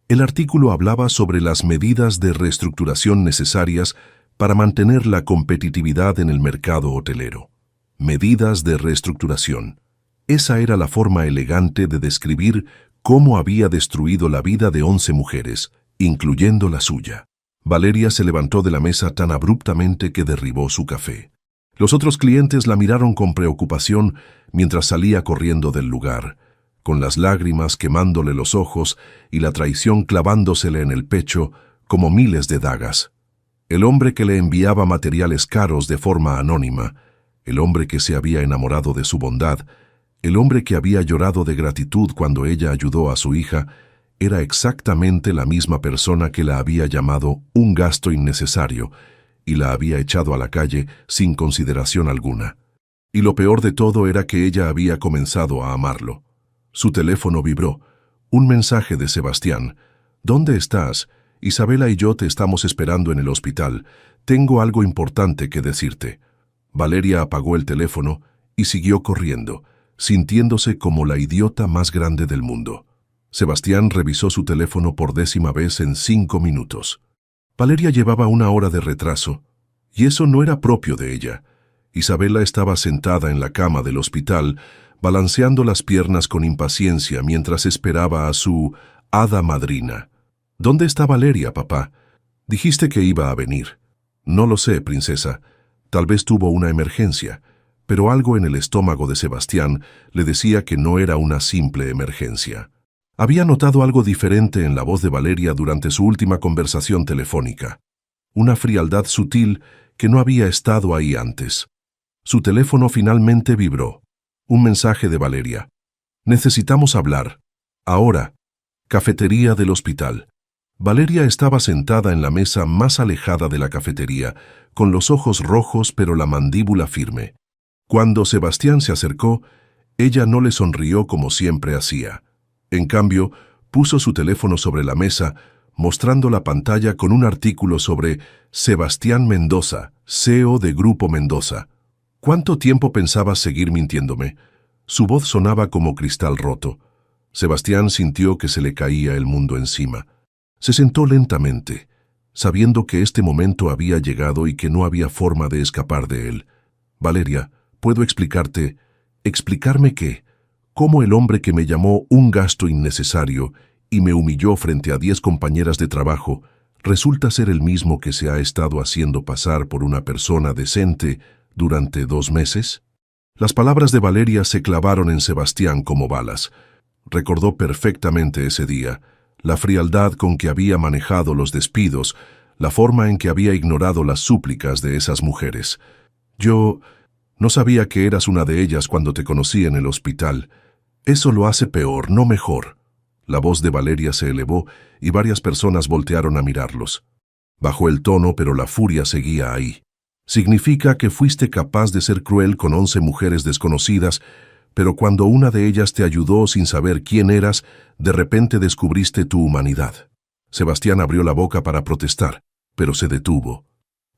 El artículo hablaba sobre las medidas de reestructuración necesarias para mantener la competitividad en el mercado hotelero. Medidas de reestructuración. Esa era la forma elegante de describir cómo había destruido la vida de 11 mujeres, incluyendo la suya. Valeria se levantó de la mesa tan abruptamente que derribó su café. Los otros clientes la miraron con preocupación mientras salía corriendo del lugar, con las lágrimas quemándole los ojos y la traición clavándosele en el pecho como miles de dagas. El hombre que le enviaba materiales caros de forma anónima, el hombre que se había enamorado de su bondad, el hombre que había llorado de gratitud cuando ella ayudó a su hija, era exactamente la misma persona que la había llamado un gasto innecesario y la había echado a la calle sin consideración alguna. Y lo peor de todo era que ella había comenzado a amarlo. Su teléfono vibró. Un mensaje de Sebastián. «¿Dónde estás? Isabela y yo te estamos esperando en el hospital. Tengo algo importante que decirte». Valeria apagó el teléfono y siguió corriendo, sintiéndose como la idiota más grande del mundo. Sebastián revisó su teléfono por 10ª vez en 5 minutos. Valeria llevaba 1 hora de retraso, y eso no era propio de ella. Isabela estaba sentada en la cama del hospital, balanceando las piernas con impaciencia mientras esperaba a su hada madrina. «¿Dónde está Valeria, papá? Dijiste que iba a venir». «No lo sé, princesa. Tal vez tuvo una emergencia», pero algo en el estómago de Sebastián le decía que no era una simple emergencia. Había notado algo diferente en la voz de Valeria durante su última conversación telefónica. Una frialdad sutil que no había estado ahí antes. Su teléfono finalmente vibró. Un mensaje de Valeria. «Necesitamos hablar. Ahora». Cafetería del hospital. Valeria estaba sentada en la mesa más alejada de la cafetería, con los ojos rojos pero la mandíbula firme. Cuando Sebastián se acercó, ella no le sonrió como siempre hacía. En cambio, puso su teléfono sobre la mesa, mostrando la pantalla con un artículo sobre Sebastián Mendoza, CEO de Grupo Mendoza. «¿Cuánto tiempo pensabas seguir mintiéndome?» Su voz sonaba como cristal roto. Sebastián sintió que se le caía el mundo encima. Se sentó lentamente, sabiendo que este momento había llegado y que no había forma de escapar de él. «Valeria, ¿puedo explicarte? ¿Explicarme qué? ¿Cómo el hombre que me llamó un gasto innecesario y me humilló frente a 10 compañeras de trabajo resulta ser el mismo que se ha estado haciendo pasar por una persona decente durante 2 meses?» Las palabras de Valeria se clavaron en Sebastián como balas. Recordó perfectamente ese día, la frialdad con que había manejado los despidos, la forma en que había ignorado las súplicas de esas mujeres. «Yo no sabía que eras una de ellas cuando te conocí en el hospital. Eso lo hace peor, no mejor». La voz de Valeria se elevó y varias personas voltearon a mirarlos. Bajó el tono, pero la furia seguía ahí. «Significa que fuiste capaz de ser cruel con 11 mujeres desconocidas, pero cuando una de ellas te ayudó sin saber quién eras, de repente descubriste tu humanidad». Sebastián abrió la boca para protestar, pero se detuvo,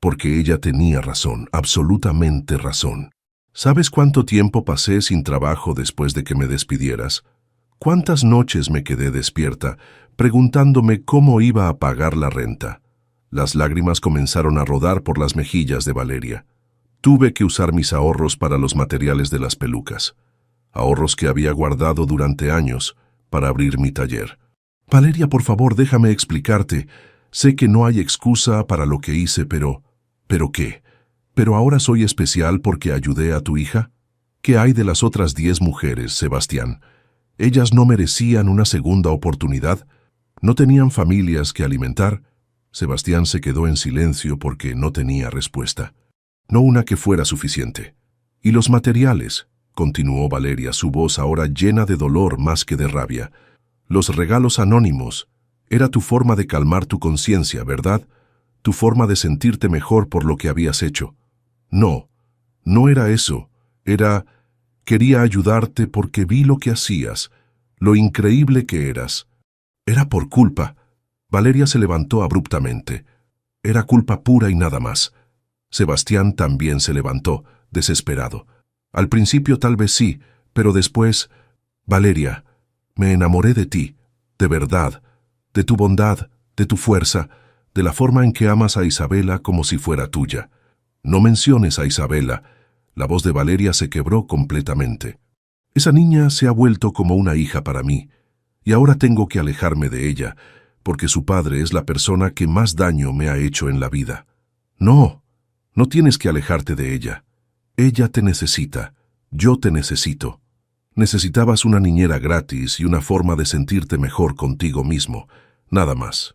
porque ella tenía razón, absolutamente razón. «¿Sabes cuánto tiempo pasé sin trabajo después de que me despidieras? ¿Cuántas noches me quedé despierta, preguntándome cómo iba a pagar la renta?» Las lágrimas comenzaron a rodar por las mejillas de Valeria. «Tuve que usar mis ahorros para los materiales de las pelucas. Ahorros que había guardado durante años para abrir mi taller. Valeria, por favor, déjame explicarte. Sé que no hay excusa para lo que hice, pero... ¿Pero qué? ¿Pero ahora soy especial porque ayudé a tu hija? ¿Qué hay de las otras 10 mujeres, Sebastián? ¿Ellas no merecían una segunda oportunidad? ¿No tenían familias que alimentar?» Sebastián se quedó en silencio porque no tenía respuesta. No una que fuera suficiente. «¿Y los materiales?», continuó Valeria, su voz ahora llena de dolor más que de rabia. «Los regalos anónimos. Era tu forma de calmar tu conciencia, ¿verdad? Tu forma de sentirte mejor por lo que habías hecho». «No, no era eso. Era... Quería ayudarte porque vi lo que hacías, lo increíble que eras. Era por culpa». Valeria se levantó abruptamente. Era culpa pura y nada más. Sebastián también se levantó, desesperado. Al principio tal vez sí, pero después... «Valeria, me enamoré de ti, de verdad. de tu bondad, de tu fuerza, de la forma en que amas a Isabela como si fuera tuya. No menciones a Isabela. La voz de Valeria se quebró completamente. Esa niña se ha vuelto como una hija para mí, y ahora tengo que alejarme de ella, porque su padre es la persona que más daño me ha hecho en la vida. No, no tienes que alejarte de ella. Ella te necesita. Yo te necesito. Necesitabas una niñera gratis y una forma de sentirte mejor contigo mismo. Nada más.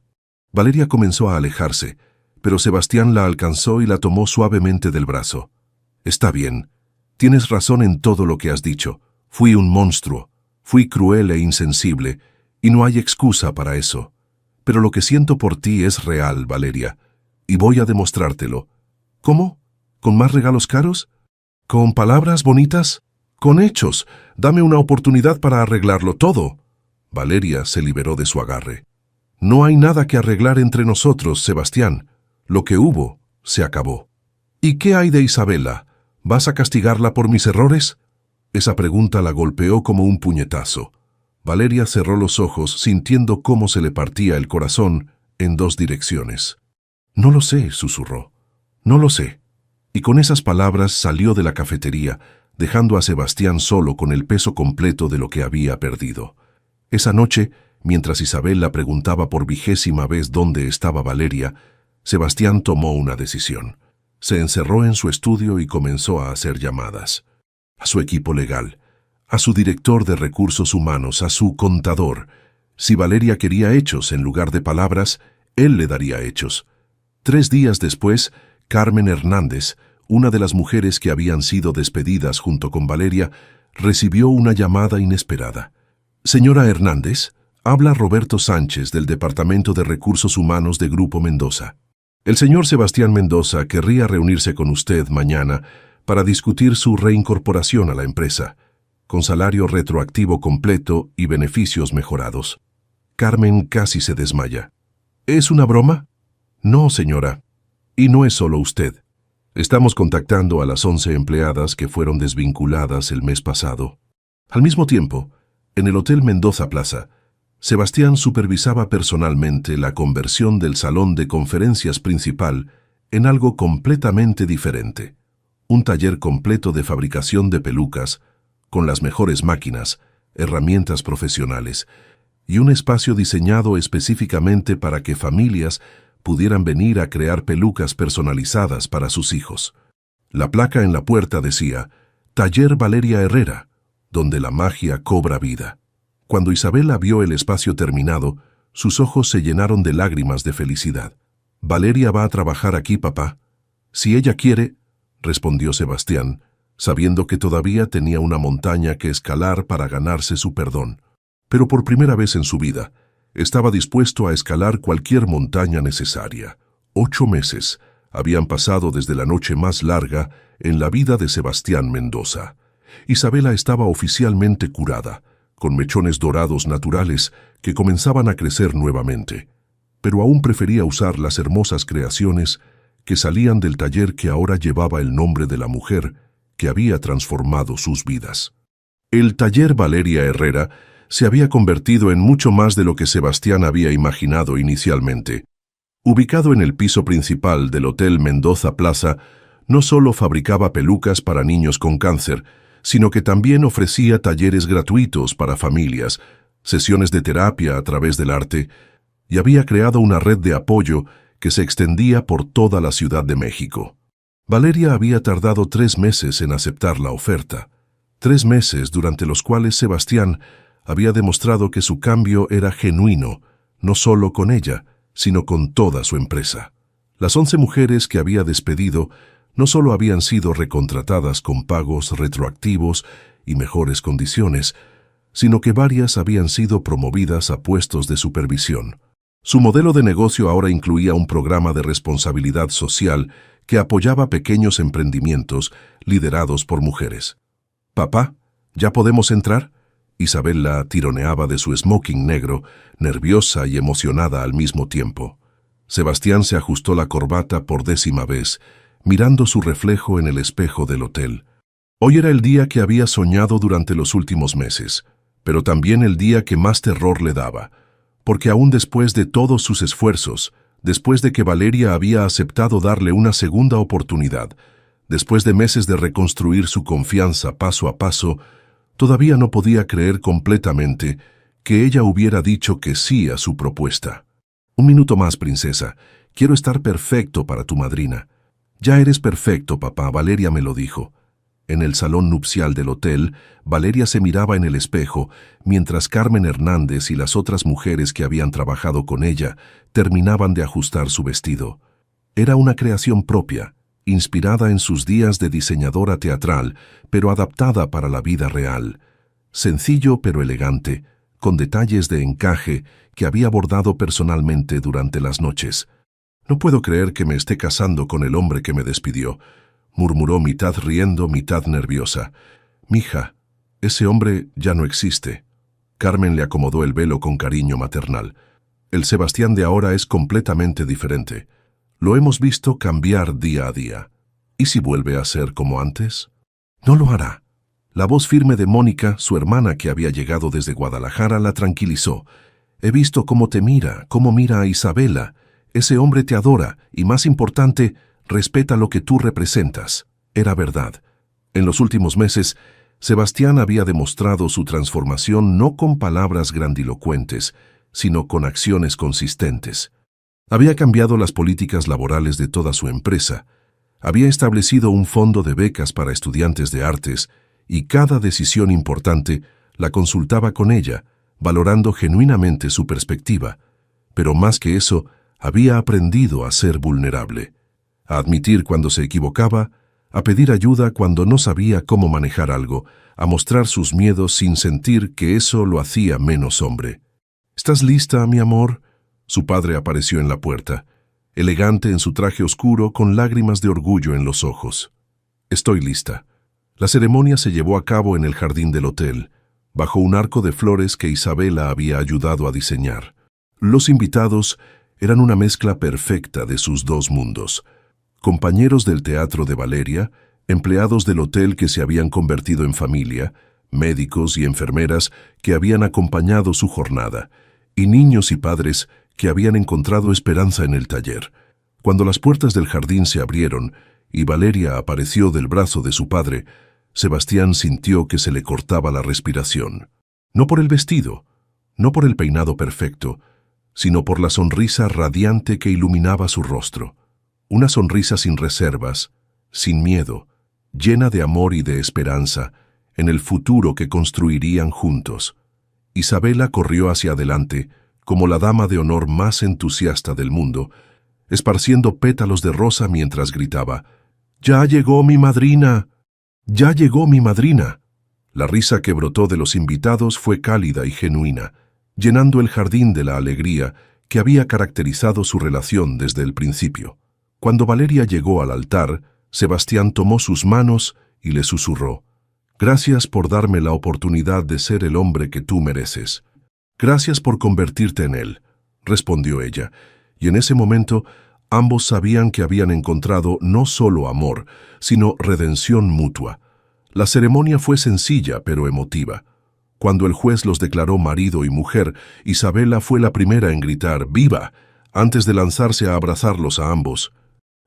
Valeria comenzó a alejarse, pero Sebastián la alcanzó y la tomó suavemente del brazo. Está bien. Tienes razón en todo lo que has dicho. Fui un monstruo. Fui cruel e insensible, y no hay excusa para eso. Pero lo que siento por ti es real, Valeria, y voy a demostrártelo. ¿Cómo? ¿Con más regalos caros? ¿Con palabras bonitas? Con hechos. Dame una oportunidad para arreglarlo todo. Valeria se liberó de su agarre. No hay nada que arreglar entre nosotros, Sebastián. Lo que hubo, se acabó. ¿Y qué hay de Isabela? ¿Vas a castigarla por mis errores? Esa pregunta la golpeó como un puñetazo. Valeria cerró los ojos sintiendo cómo se le partía el corazón en dos direcciones. No lo sé, susurró. No lo sé. Y con esas palabras salió de la cafetería, dejando a Sebastián solo con el peso completo de lo que había perdido. Esa noche, mientras Isabel la preguntaba por 20ª vez dónde estaba Valeria, Sebastián tomó una decisión. Se encerró en su estudio y comenzó a hacer llamadas. A su equipo legal, a su director de recursos humanos, a su contador. Si Valeria quería hechos en lugar de palabras, él le daría hechos. 3 días después, Carmen Hernández, una de las mujeres que habían sido despedidas junto con Valeria, recibió una llamada inesperada. Señora Hernández, habla Roberto Sánchez del Departamento de Recursos Humanos de Grupo Mendoza. El señor Sebastián Mendoza querría reunirse con usted mañana para discutir su reincorporación a la empresa, con salario retroactivo completo y beneficios mejorados. Carmen casi se desmaya. ¿Es una broma? No, señora. Y no es solo usted. Estamos contactando a las 11 empleadas que fueron desvinculadas el mes pasado. Al mismo tiempo, en el Hotel Mendoza Plaza, Sebastián supervisaba personalmente la conversión del salón de conferencias principal en algo completamente diferente. Un taller completo de fabricación de pelucas, con las mejores máquinas, herramientas profesionales, y un espacio diseñado específicamente para que familias pudieran venir a crear pelucas personalizadas para sus hijos. La placa en la puerta decía, Taller Valeria Herrera, donde la magia cobra vida. Cuando Isabela vio el espacio terminado, sus ojos se llenaron de lágrimas de felicidad. «Valeria va a trabajar aquí, papá. Si ella quiere», respondió Sebastián, sabiendo que todavía tenía una montaña que escalar para ganarse su perdón. Pero por primera vez en su vida, estaba dispuesto a escalar cualquier montaña necesaria. 8 meses habían pasado desde la noche más larga en la vida de Sebastián Mendoza. Isabela estaba oficialmente curada, con mechones dorados naturales que comenzaban a crecer nuevamente, pero aún prefería usar las hermosas creaciones que salían del taller que ahora llevaba el nombre de la mujer que había transformado sus vidas. El taller Valeria Herrera se había convertido en mucho más de lo que Sebastián había imaginado inicialmente. Ubicado en el piso principal del Hotel Mendoza Plaza, no solo fabricaba pelucas para niños con cáncer, sino que también ofrecía talleres gratuitos para familias, sesiones de terapia a través del arte, y había creado una red de apoyo que se extendía por toda la Ciudad de México. Valeria había tardado 3 meses en aceptar la oferta, 3 meses durante los cuales Sebastián había demostrado que su cambio era genuino, no solo con ella, sino con toda su empresa. Las 11 mujeres que había despedido no solo habían sido recontratadas con pagos retroactivos y mejores condiciones, sino que varias habían sido promovidas a puestos de supervisión. Su modelo de negocio ahora incluía un programa de responsabilidad social que apoyaba pequeños emprendimientos liderados por mujeres. «Papá, ¿ya podemos entrar?» Isabel la tironeaba de su smoking negro, nerviosa y emocionada al mismo tiempo. Sebastián se ajustó la corbata por 10ª vez, mirando su reflejo en el espejo del hotel. Hoy era el día que había soñado durante los últimos meses, pero también el día que más terror le daba, porque aún después de todos sus esfuerzos, después de que Valeria había aceptado darle una segunda oportunidad, después de meses de reconstruir su confianza paso a paso, todavía no podía creer completamente que ella hubiera dicho que sí a su propuesta. Un minuto más, princesa. Quiero estar perfecto para tu madrina. Ya eres perfecto, papá, Valeria me lo dijo. En el salón nupcial del hotel, Valeria se miraba en el espejo, mientras Carmen Hernández y las otras mujeres que habían trabajado con ella terminaban de ajustar su vestido. Era una creación propia, inspirada en sus días de diseñadora teatral, pero adaptada para la vida real. Sencillo pero elegante, con detalles de encaje que había bordado personalmente durante las noches. «No puedo creer que me esté casando con el hombre que me despidió», murmuró mitad riendo, mitad nerviosa. «Mija, ese hombre ya no existe». Carmen le acomodó el velo con cariño maternal. «El Sebastián de ahora es completamente diferente. Lo hemos visto cambiar día a día. ¿Y si vuelve a ser como antes?» «No lo hará». La voz firme de Mónica, su hermana que había llegado desde Guadalajara, la tranquilizó. «He visto cómo te mira, cómo mira a Isabela. Ese hombre te adora y, más importante, respeta lo que tú representas». Era verdad. En los últimos meses, Sebastián había demostrado su transformación no con palabras grandilocuentes, sino con acciones consistentes. Había cambiado las políticas laborales de toda su empresa, había establecido un fondo de becas para estudiantes de artes y cada decisión importante la consultaba con ella, valorando genuinamente su perspectiva. Pero más que eso, había aprendido a ser vulnerable, a admitir cuando se equivocaba, a pedir ayuda cuando no sabía cómo manejar algo, a mostrar sus miedos sin sentir que eso lo hacía menos hombre. «¿Estás lista, mi amor?» Su padre apareció en la puerta, elegante en su traje oscuro con lágrimas de orgullo en los ojos. «Estoy lista». La ceremonia se llevó a cabo en el jardín del hotel, bajo un arco de flores que Isabela había ayudado a diseñar. Los invitados eran una mezcla perfecta de sus dos mundos. Compañeros del teatro de Valeria, empleados del hotel que se habían convertido en familia, médicos y enfermeras que habían acompañado su jornada, y niños y padres que habían encontrado esperanza en el taller. Cuando las puertas del jardín se abrieron y Valeria apareció del brazo de su padre, Sebastián sintió que se le cortaba la respiración. No por el vestido, no por el peinado perfecto, sino por la sonrisa radiante que iluminaba su rostro. Una sonrisa sin reservas, sin miedo, llena de amor y de esperanza en el futuro que construirían juntos. Isabela corrió hacia adelante, como la dama de honor más entusiasta del mundo, esparciendo pétalos de rosa mientras gritaba: «¡Ya llegó mi madrina! ¡Ya llegó mi madrina!». La risa que brotó de los invitados fue cálida y genuina, llenando el jardín de la alegría que había caracterizado su relación desde el principio. Cuando Valeria llegó al altar, Sebastián tomó sus manos y le susurró: «Gracias por darme la oportunidad de ser el hombre que tú mereces». «Gracias por convertirte en él», respondió ella, y en ese momento ambos sabían que habían encontrado no solo amor, sino redención mutua. La ceremonia fue sencilla pero emotiva. Cuando el juez los declaró marido y mujer, Isabela fue la primera en gritar «¡Viva!» antes de lanzarse a abrazarlos a ambos.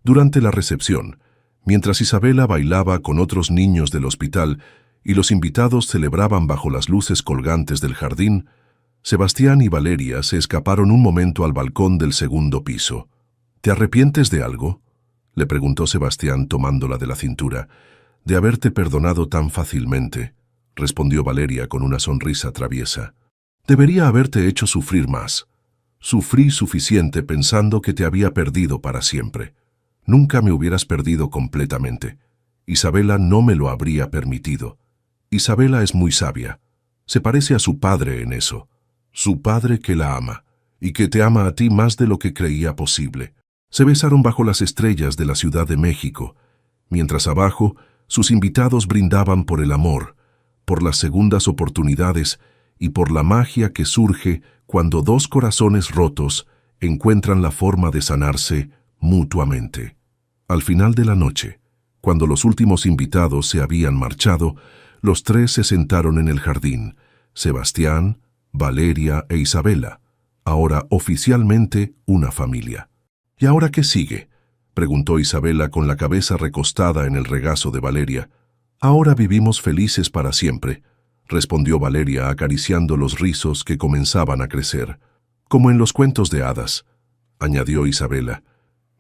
Durante la recepción, mientras Isabela bailaba con otros niños del hospital y los invitados celebraban bajo las luces colgantes del jardín, Sebastián y Valeria se escaparon un momento al balcón del segundo piso. «¿Te arrepientes de algo?», le preguntó Sebastián tomándola de la cintura. «De haberte perdonado tan fácilmente», respondió Valeria con una sonrisa traviesa. «Debería haberte hecho sufrir más. Sufrí suficiente pensando que te había perdido para siempre. Nunca me hubieras perdido completamente. Isabela no me lo habría permitido. Isabela es muy sabia. Se parece a su padre en eso. Su padre que la ama, y que te ama a ti más de lo que creía posible». Se besaron bajo las estrellas de la Ciudad de México, mientras abajo sus invitados brindaban por el amor, por las segundas oportunidades y por la magia que surge cuando dos corazones rotos encuentran la forma de sanarse mutuamente. Al final de la noche, cuando los últimos invitados se habían marchado, los tres se sentaron en el jardín: Sebastián, Valeria e Isabela. ahora oficialmente una familia. ¿Y ahora qué sigue?, preguntó Isabela con la cabeza recostada en el regazo de Valeria. Ahora vivimos felices para siempre, respondió Valeria acariciando los rizos que comenzaban a crecer. Como en los cuentos de hadas, añadió Isabela.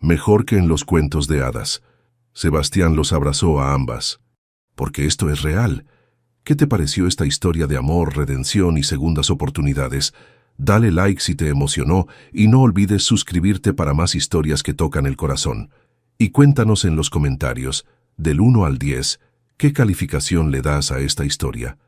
Mejor que en los cuentos de hadas. Sebastián los abrazó a ambas. Porque esto es real. ¿Qué te pareció esta historia de amor, redención y segundas oportunidades? Dale like si te emocionó y no olvides suscribirte para más historias que tocan el corazón. Y cuéntanos en los comentarios, del 1 al 10, ¿qué calificación le das a esta historia?